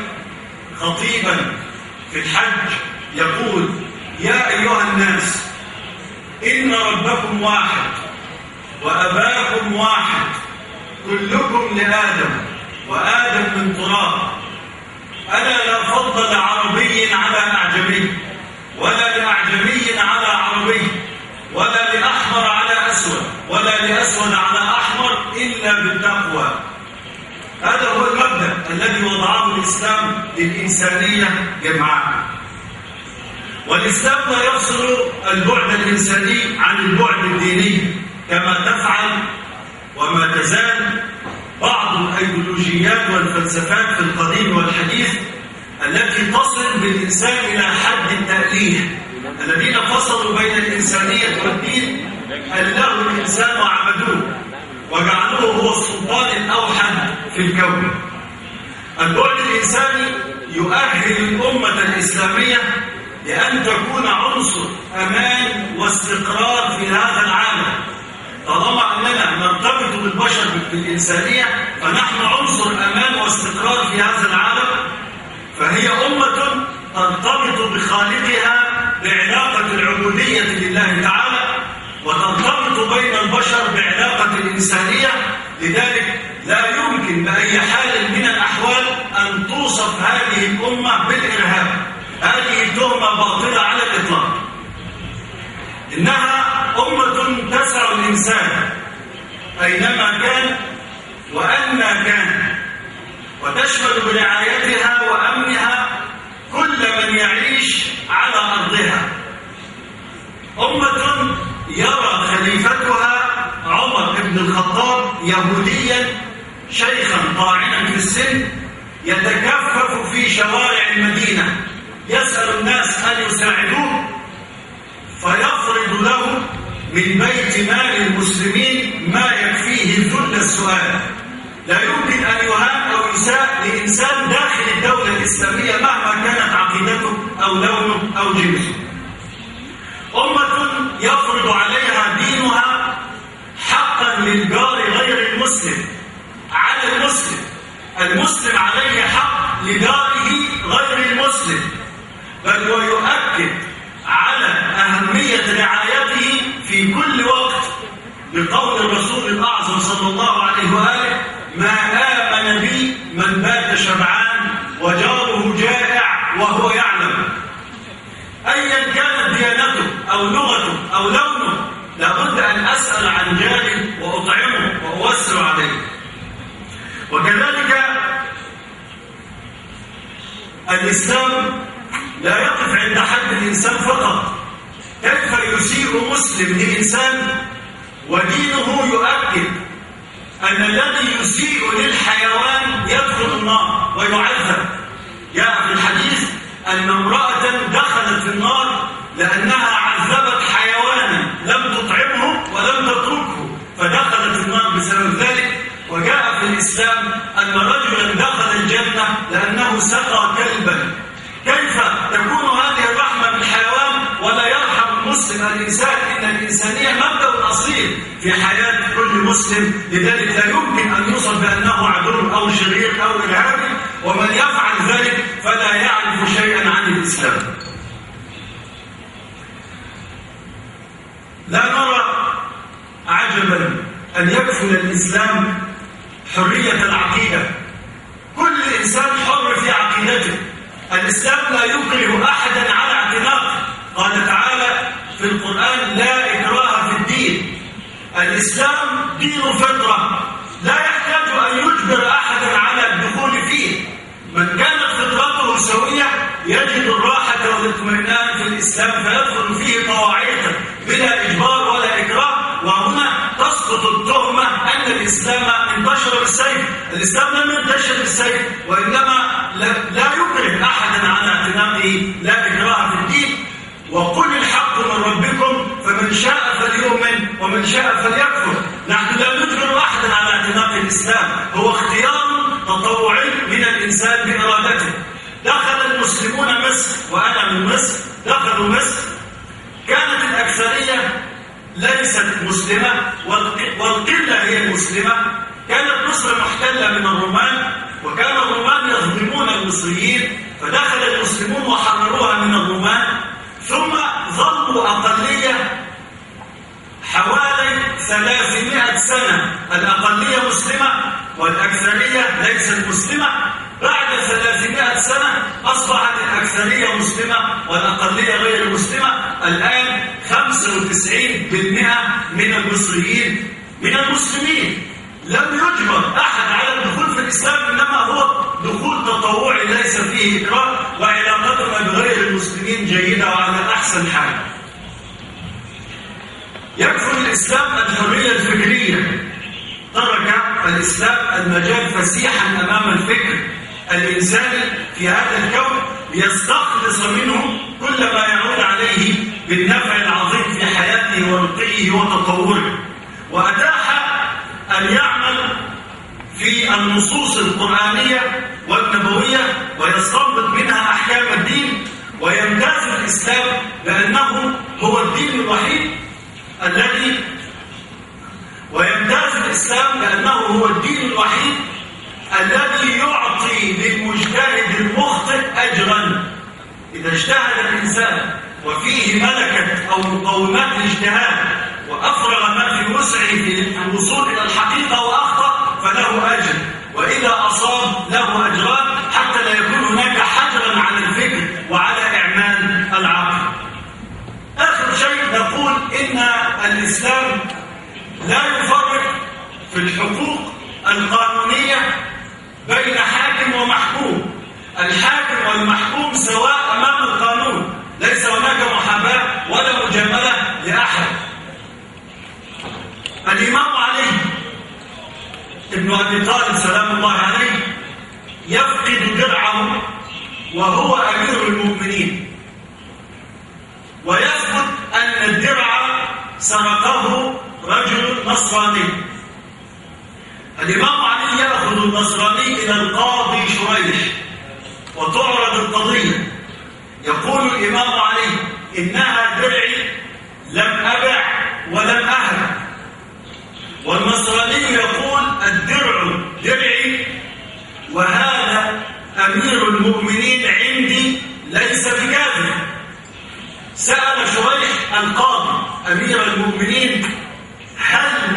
خطيبا في الحج يقول يا أيها الناس إن ربكم واحد وأباكم واحد، كلكم لآدم وآدم من تراب، ألا لا فضل لعربي على أعجمي، ولا لأعجمي على عربي، ولا لأحمر على أسود، ولا لأسود على أحمر إلا بالتقوى. هذا هو المبدأ الذي وضعه الإسلام للإنسانية جمعاء. والإسلام لا يفصل البعد الإنساني عن البعد الديني، كما تفعل وما تزال بعض الأيديولوجيات والفلسفات في القديم والحديث التي تصل بالإنسان إلى حد التأليه. الذين فصلوا بين الإنسانية والدين ألهوا الإنسان وعبدوه وجعلوه هو السلطان الأوحد في الكون. البعد الإنساني يؤهل الأمة الإسلامية لأن تكون عنصر أمان واستقرار في هذا العالم. طالما أننا نرتبط بالبشر بالإنسانية فنحن عنصر أمان واستقرار في هذا العالم، فهي أمة ترتبط بخالقها بعلاقة العبودية لله تعالى، وترتبط بين البشر بعلاقة الإنسانية. لذلك لا يمكن بأي حال من الأحوال أن توصف هذه الأمة بالإرهاب. هذه تهمة باطلة على الإطلاق. إنها أمة تسع الإنسان أينما كان وأنما كان، وتشمل برعايتها وأمنها كل من يعيش على أرضها. أمة يرى خليفتها عمر بن الخطاب يهوديا شيخا طاعنا في السن يتكفف في شوارع المدينة يسأل الناس أن يساعدوه، فيفرض له من بيت مال المسلمين ما يكفيه ذل السؤال. لا يمكن أن يهان أو يساء لإنسان داخل الدولة الإسلامية مهما كانت عقيدته أو لونه أو جنسه. أمة يفرض عليها دينها حقا للجار غير المسلم على المسلم، المسلم عليه حق لجاره غير المسلم، بل ويؤكد على أهمية رعايته في كل وقت بقول الرسول الأعظم صلى الله عليه وآله: ما آمن بي من بات شبعان وجاره جائع وهو يعلم. أيا كانت ديانته أو لغته أو لونه، لابد أن أسأل عن جاره وأطعمه وأوسر عليه. وكذلك الإسلام لا يقف عند حد الإنسان فقط. كيف يسيء مسلم لإنسان ودينه يؤكد أن الذي يسيء للحيوان يدخل النار ويعذب؟ جاء في الحديث أن امرأة دخلت في النار لأنها عذبت حيوانا لم تطعمه ولم تتركه فدخلت في النار بسبب ذلك. وجاء في الإسلام أن رجلا دخل الجنة لأنه سقى كلبا. كيف تكون هذه الرحمة بالحيوان ولا يرحم المسلم الإنسان؟ إن الإنسانية مبدأ أصيل في حياة كل مسلم، لذلك لا يمكن أن يوصف بأنه عدو أو شرير أو إرهابي، ومن يفعل ذلك فلا يعرف شيئا عن الإسلام. لا نرى عجبا أن يكفل الإسلام حرية العقيدة. كل إنسان حر في عقيدته. الإسلام لا يكره أحدا على اعتناقه. قال تعالى في القرآن: لا إكراه في الدين. الإسلام دين فطرة، لا يحتاج أن يجبر أحدا على الدخول فيه. من كانت فطرته سوية يجد الراحة والاطمئنان في الإسلام فيدخل فيه طواعية بلا إجبار ولا إكراه. وهنا تسقط التهمة أن الإسلام انتشر بالسيف. الإسلام لم ينتشر بالسيف، وإنما لا يكره أحدا على اعتناقه، لا إكراه في الدين. وقل الحق من ربكم فمن شاء فليؤمن ومن شاء فليكفر. نحن لا نجبر أحدا على اعتناق الإسلام، هو اختيار تطوعي من الإنسان بإرادته. دخل المسلمون مصر، وأنا من مصر، دخلوا مصر، كانت الأكثرية ليست مسلمة والقلة هي المسلمة. كانت مصر محتلة من الرومان، وكان الرومان يظلمون المصريين، فدخل المسلمون وحرروها من الرومان، ثم ظلوا أقلية حوالي 300 سنة. الأقلية مسلمة والأكثرية ليست مسلمة. بعد 300 سنة أصبحت الأكثرية مسلمة والأقلية غير مسلمة. الآن 95% من المصريين من المسلمين. لم يجبر أحد على الدخول في الإسلام، إنما هو دخول تطوعي ليس فيه إكراه، وعلاقتنا بغير المسلمين جيدة وعلى أحسن حال. يكفل الإسلام الحرية الفكرية. ترك الإسلام المجال فسيحا أمام الفكر الإنساني في هذا الكون ليستخلص منه كل ما يعود عليه بالنفع العظيم في حياته ورقيه وتطوره. وأتاح أن يعمل في النصوص القرآنية والنبوية ويستنبط منها أحكام الدين. ويمتاز الإسلام لأنه هو الدين الوحيد الذي يعطي للمجتهد المخطئ أجرا. إذا اجتهد الإنسان وفيه ملكة أو مقومات الاجتهاد وأفرغ ما في وسعه في الوصول إلى الحقيقة وأخطأ فله أجر، وإذا أصاب له أجران، حتى لا يكون هناك حجرا على الفكر وعلى إعمال العقل. آخر شيء نقول إن الإسلام لا يفرق في الحقوق القانونية بين حاكم ومحكوم. الحاكم والمحكوم سواء أمام القانون، ليس هناك محاباة ولا مجاملة لأحد. الإمام علي ابن أبي طالب سلام الله عليه يفقد درعه وهو أمير المؤمنين، ويثبت أن الدرع سرقه رجل نصراني. الإمام علي يأخذ النصراني إلى القاضي شريح وتعرض القضية. يقول الإمام علي: إنها درعي، لم أبع ولم أهب. والنصراني يقول: الدرع درعي وهذا أمير المؤمنين عندي ليس بكاذب. سأل شريح القاضي أمير المؤمنين: هل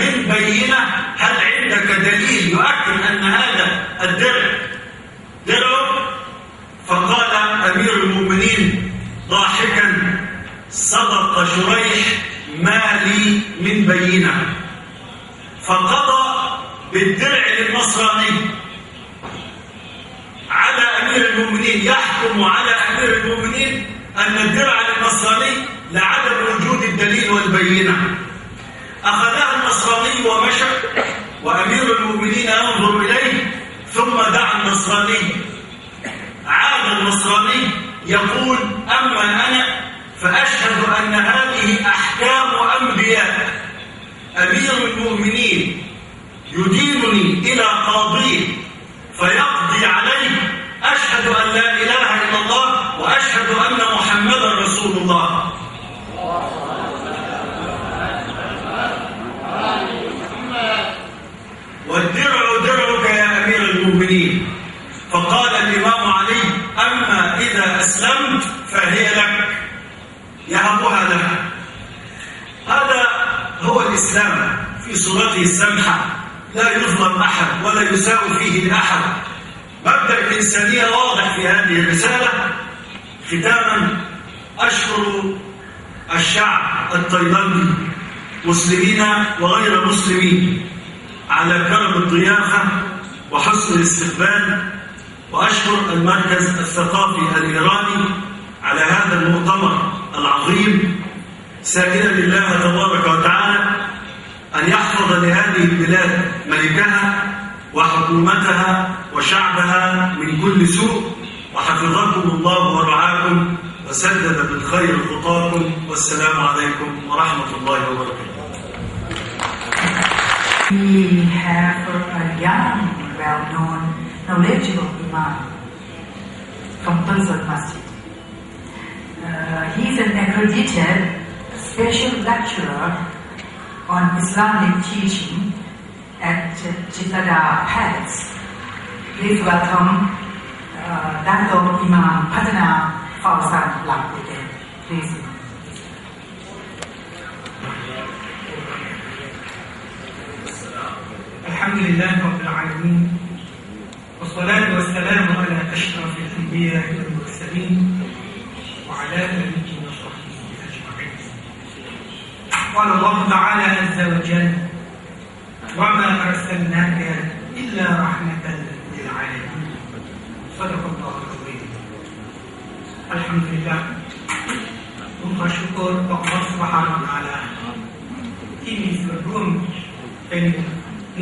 البينة فقضى بالدرع للنصراني على أمير المؤمنين، يحكم على أمير المؤمنين أن الدرع للنصراني لعدم وجود الدليل والبينة. أخذها النصراني ومشى وأمير المؤمنين ينظر إليه، ثم دعا النصراني. عاد النصراني يقول: أما أنا فأشهد أن هذه أحكام أنبياء، أمير المؤمنين يدينني إلى قاضيه فيقضي عليه، أشهد أن لا إله إلا الله وأشهد أن محمدا رسول الله. والدرع درعك يا أمير المؤمنين. فقال الإمام علي: أما إذا أسلمت فهي لك، يهبها لها. هذا هو الإسلام في صورته السمحة، لا يظلم أحد ولا يساء فيه لأحد. مبدأ الإنسانية واضح في هذه الرسالة. ختاما أشكر الشعب التايلاندي مسلمين وغير مسلمين على كرم الضيافة وحسن الاستقبال، وأشكر المركز الثقافي الإيراني على هذا المؤتمر العظيم، سائلا لله تبارك وتعالى أن يحفظ لهذه البلاد ملكها وحكومتها وشعبها من كل سوء، وحفظكم الله ورعاكم وسدد بالخير خطاكم، والسلام عليكم ورحمة الله وبركاته. We have a young, well-known, knowledgeable Imam from Tulsa Masjid. He is an accredited special lecturer on Islamic teaching at S.A.W. Palace. Please welcome Danto Imam Patana Fawzan Lakute. Please. الحمد لله رب العالمين، والصلاة والسلام على أشرف الأنبياء والمرسلين وعلى آله وصحبه أجمعين. قال الله تعالى عز وجل: وما أرسلناك إلا رحمة للعالمين. صدق الله العظيم. الحمد لله ผมขอชุกรต่อ Allah سبحانه وتعالى ที่มีส่วนร่วมเป็น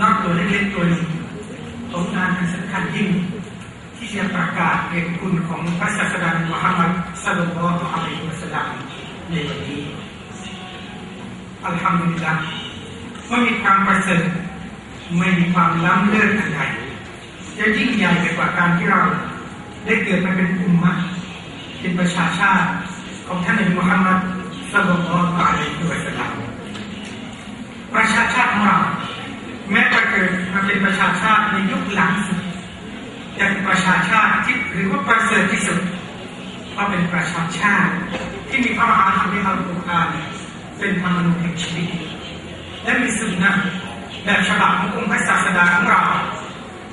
นักตัวเล็กๆตัวนึงของงานสำคัญยิ่งที่จะประกาศเกียรติคุณของพระศาสดามุฮัมมัดศ็อลลัลลอฮุอะลัยฮิวะซัลลัมในวันนี้อัลฮัมดุลิลลาห์ไม่มีความประเสริฐไม่มีความล้ำเลิศอันใดจะยิ่งใหญ่ไปกว่าการที่เราได้เกิดมาเป็นอุมมะห์เป็นประชาชาติของท่านนบีมุฮัมมัดศ็อลลัลลอฮุอะลัยฮิวะซัลลัมประชาชาติของเราแม้จะเกิดมาเป็นประชาชาติในยุคหลังสุดแต่เป็นประชาชาติที่หรือว่าประเสริฐที่สุดเพราะเป็นประชาชาติที่มีพระมหาธรรมในอัลกุรอานเป็นธรรมนูญแห่งชีวิตและมีสุนนะแบบฉบับขององค์พระศาสดาของเรา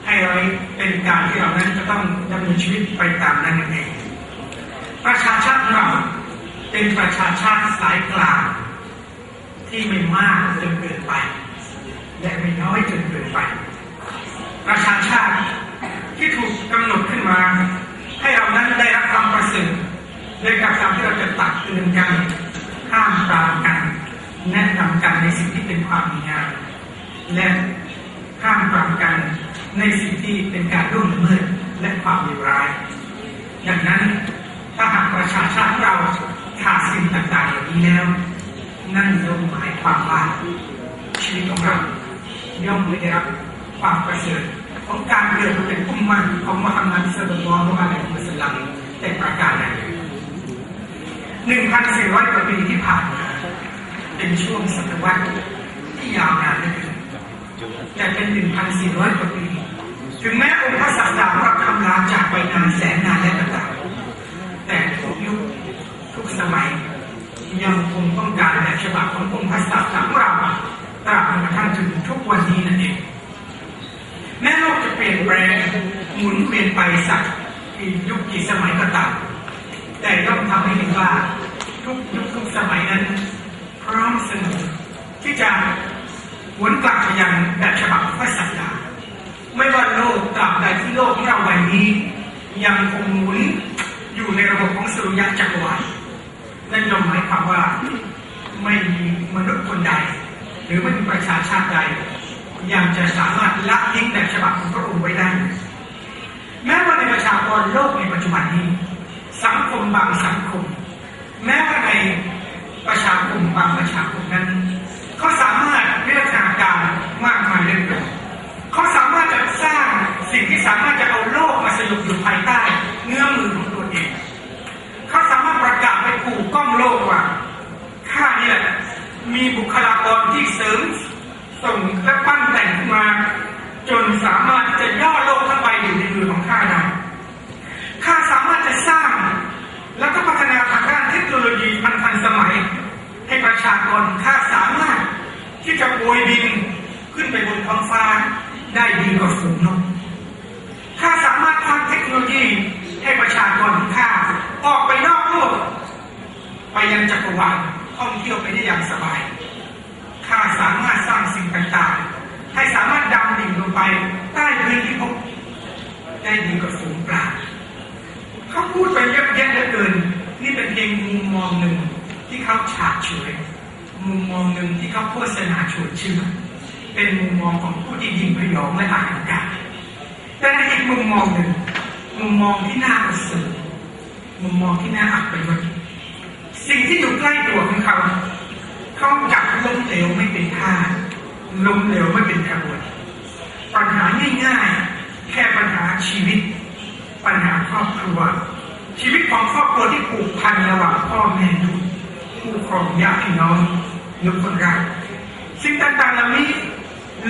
ให้เราเป็นการที่เรานั้นจะต้องดำเนินชีวิตไปตามนั้นเองประชาชาติของเราเป็นประชาชาติสายกลางที่ไม่มากจนเกินไปและไม่น้อยจนเกินไปประชาชาติที่ถูกกำหนดขึ้นมาให้เรานั้นได้รับความประเสริฐในการที่เราจะตักเตือนกันห้ามปรามกันแนะนำกันในสิ่งที่เป็นความดีงามและห้ามปรามกันในสิ่งที่เป็นการร่วมละเมิดและความเลวร้ายดังนั้นถ้าหากประชาชาติเราขาดสิ่งต่างๆเหล่านี้แล้วนั่นย่อมหมายความว่าชีวิตของเราย่อมไม่ได้รับความประเสริฐของการเกิดมาเป็นอุมมะห์ของมุฮัมมัดศ็อลลัลลอฮุอะลัยฮิวะซัลลัมแต่ประการใด 1,400 กว่าปีที่ผ่านมาเป็นช่วงศตวรรษที่ยาวนานเหลือเกินแต่เป็น 1,400 กว่าปีถึงแม้องค์พระศาสดาเราทำลาจากไปนานแสนนานแล้วก็ตามแต่ทุกยุคทุกสมัยยังคงต้องการแบบฉบับขององค์พระศาสดาของเราตราบกระทั่งถึงทุกวันนี้นั่นเองแม้โลกจะเปลี่ยนแปลงหมุนเวียนไปสักกี่ยุคกี่สมัยก็ตามแต่ย่อมทำให้เห็นว่าทุกยุคทุกสมัยนั้นพร้อมเสมอที่จะ วนกลับไปยังแบบฉบับพระสัตดาไม่ว่าโลกตราบใดที่โลกของเราใบนี้ยังคงหมุนอยู่ในระบบของสุริยะจักรวาลนั่นหมายความว่าไม่มีมนุษย์คนใดหรือไม่มีประชาชาติใดยังจะสามารถละทิ้งแบบฉบับของพระองค์ไว้ได้แม้ว่าในประชากรโลกในปัจจุบันนี้สังคมบางสังคมแม้ว่าในประชาคมบางประชาคมนั้นเขาสามารถวิวัฒนาการมากมายเรื่อยๆเขาสามารถจะสร้างสิ่งที่สามารถจะเอาโลกมาสยบอยู่ภายใต้เงื้อมือของตัวเองเขาสามารถประกาศไปขู่กล้องโลกว่าข้าเนี่ยมีบุคลากรที่เสริมส่งและปั้นแต่งขึ้นมาจนสามารถที่จะย่อโลกทั้งใบอยู่ในมือของข้าได้ข้าสามารถจะสร้างแล้วก็พัฒนาทางด้านเทคโนโลยีทันสมัยให้ประชากรข้าสามารถที่จะโบยบินขึ้นไปบนท้องฟ้าได้ดีกว่าฝูงนกข้าสามารถทำเทคโนโลยีให้ประชากรข้าออกไปนอกโลกไปยังจักรวาลท่องเที่ยวไปได้อย่างสบายข้าสามารถสร้างสิ่งต่างๆให้สามารถดำดิ่งลงไปใต้พื้นพิภพได้ดีกว่าฝูงปลาเขาพูดไปเยอะแยะเหลือเกินนี่เป็นเพียงมุมมองหนึ่งที่เขาฉาบฉวยมุมมองหนึ่งที่เขาโฆษณาชวนเชื่อเป็นมุมมองของผู้ที่ยิงพยองและหลักการแต่ในอีกมุมมองหนึ่งมุมมองที่น่าอัศจรรย์มุมมองที่น่าอับประยศสิ่งที่อยู่ใกล้ตัวของเขาจับล้มเหลวไม่เป็นท่าล้มเหลวไม่เป็นกระบวนปัญหาง่ายๆแค่ปัญหาชีวิตปัญหาครอบครัวชีวิตของครอบครัวที่ผูกพันระหว่างพ่อแม่ลูกคู่ครองญาติพี่น้องหรือคนรักสิ่งต่างๆเหล่านี้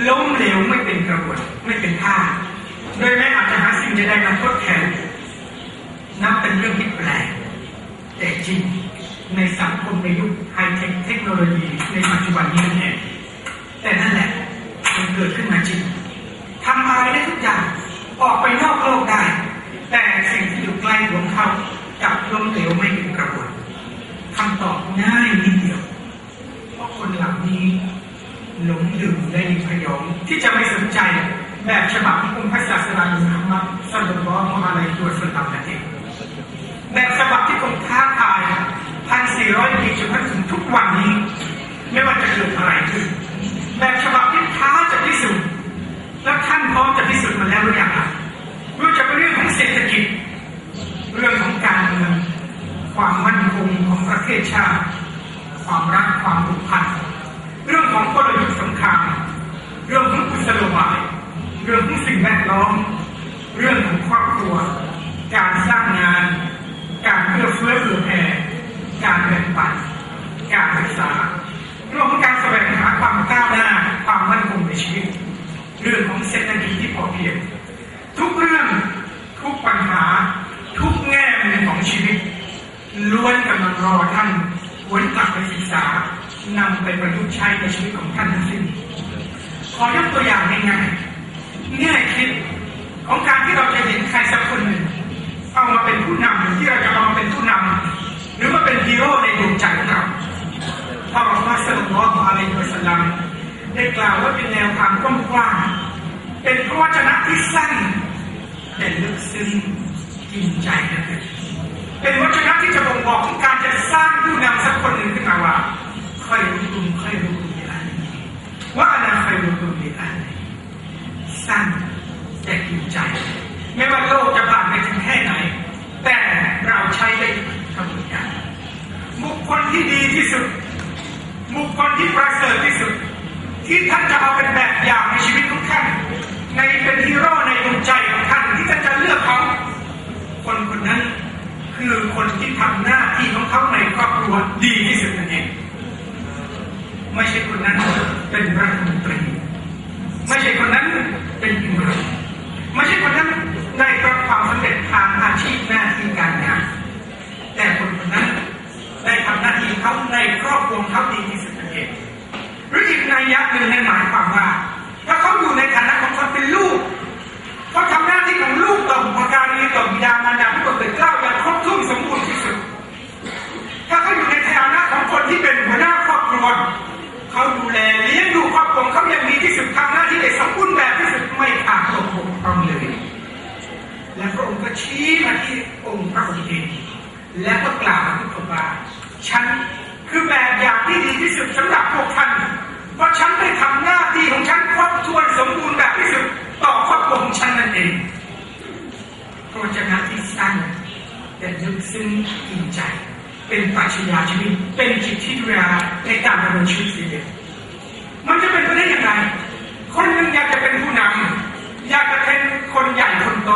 ล้มเหลวไม่เป็นกระบวนไม่เป็นท่าโดยแม้อาจจะหาสิ่งใดๆมาทดแทนนับเป็นเรื่องที่แปลกแต่จริงในสังคมในยุคไฮเทคโนโลยีในปัจจุบันนี้นั่นเองแต่นั่นแหละมันเกิดขึ้นมาจริงทำอะไรได้ทุกอย่างออกไปนอกโลกได้แต่สิ่งที่อยู่ใกล้ตัวเขาจับล้มเหลวไม่เป็นกระบวนคำตอบง่ายนิดเดียวเพราะคนเหล่านี้หลงดื่มในพยองที่จะไม่สนใจแบบฉบับที่องค์พระศาสดามุฮัมมัดศ็อลลัลลอฮุอะลัยฮิวะซัลลัมนั่นเองแบบฉบับที่คงท้าทาย1,400 ปีจนถึงทุกวันนี้ไม่ว่าจะเกิดอะไรขึ้นแบบฉบับที่ท้าจะพิสูจน์และท่านพร้อมจะพิสูจน์มาแล้วหรือยังล่ะไม่ว่าจะเป็นเรื่องของเศรษฐกิจเรื่องของการเมืองความมั่นคงของประเทศชาติความรักความผูกพันเรื่องของกลยุทธ์สงครามเรื่องของกุศโลบายเรื่องของสิ่งแวดล้อมเรื่องของครอบครัวการสร้างงานการเอื้อเฟื้อเผื่อแผ่การแบ่งปันการศึกษาเรื่องของการแสวงหาความก้าวหน้าความมั่นคงในชีวิตเรื่องของเศรษฐกิจที่พอเพียงทุกเรื่องทุกปัญหาทุกแง่มุมของชีวิตล้วนกำลังรอท่านวนกลับไปศึกษานำไปประยุกต์ใช้ในชีวิตของท่านทั้งสิ้นขอยกตัวอย่างง่ายๆแง่คิดของการที่เราจะเห็นใครสักคนหนึ่งเอามาเป็นผู้นำหรือที่เราจะเอามาเป็นผู้นำหรือมาเป็นฮีโร่ในดวงใจของเราพระอัลลอฮฺ ศ็อลลัลลอฮุอะลัยฮิวะซัลลัมได้กล่าวว่าเป็นแนวทางกว้างๆเป็นพระวจนะที่สั้นแต่ลึกซึ้งกินใจนะครับเป็นวจนะที่จะบ่งบอกถึงการจะสร้างผู้นำสักคนหนึ่งขึ้นมาว่าค่อยรู้ตุนค่อยรู้ตุนอะไรว่าอนาคตรู้ตุนอะไรสั้นแต่กินใจไม่ว่าโลกจะผ่านไปถึงแค่ไหนแต่เราใช้ได้ทั้งหมดกันบุคคลที่ดีที่สุดบุคคลที่ประเสริฐที่สุดที่ท่านจะเอาเป็นแบบอย่างในชีวิตของท่านในเป็นฮีโร่ในดวงใจของท่านที่ท่านจะเลือกเขาคนคนนั้นคือคนที่ทำหน้าที่ของเขาในครอบครัวดีที่สุดนั่นเองไม่ใช่คนนั้นเป็นรัฐมนตรีไม่ใช่คนนั้นเป็นผู้นำไม่ใช่คนนั้นได้รับความสำเร็จทางอาชีพหน้าที่การงานแต่คนคนนั้นได้ทำหน้าที่เขาในครอบครัวเขาดีที่สุดนั่นเองหรืออีกนัยยะหนึ่งในหมายความว่าถ้าเขาอยู่ในฐานะของคนเป็นลูกเขาทำหน้าที่ของลูกต่อบุพการีต่อบิดามารดาผู้ประเสริฐเกล้าอย่างครบถ้วนสมบูรณ์ที่สุดถ้าเขาอยู่ในฐานะของคนที่เป็นหัวหน้าครอบครัวเขาดูแลเลี้ยงดูครอบครัวเขาอย่าง ชี้มาที่องค์พระองค์เองและก็กล่าวกับทุกคนว่าฉันคือแบบอย่างที่ดีที่สุดสำหรับพวกท่านเพราะฉันได้ทำหน้าที่ของฉันครบถ้วนสมบูรณ์แบบที่สุดต่อครอบครัวของฉันนั่นเองพระวจนะที่สั้นแต่ลึกซึ้งกินใจเป็นปรัชญาชีวิตเป็นจิตวิทยาในการดำเนินชีวิตชีวิตมันจะเป็นไปได้อย่างไรคนหนึ่งอยากจะเป็นผู้นำอยากจะเป็นคนใหญ่คนโต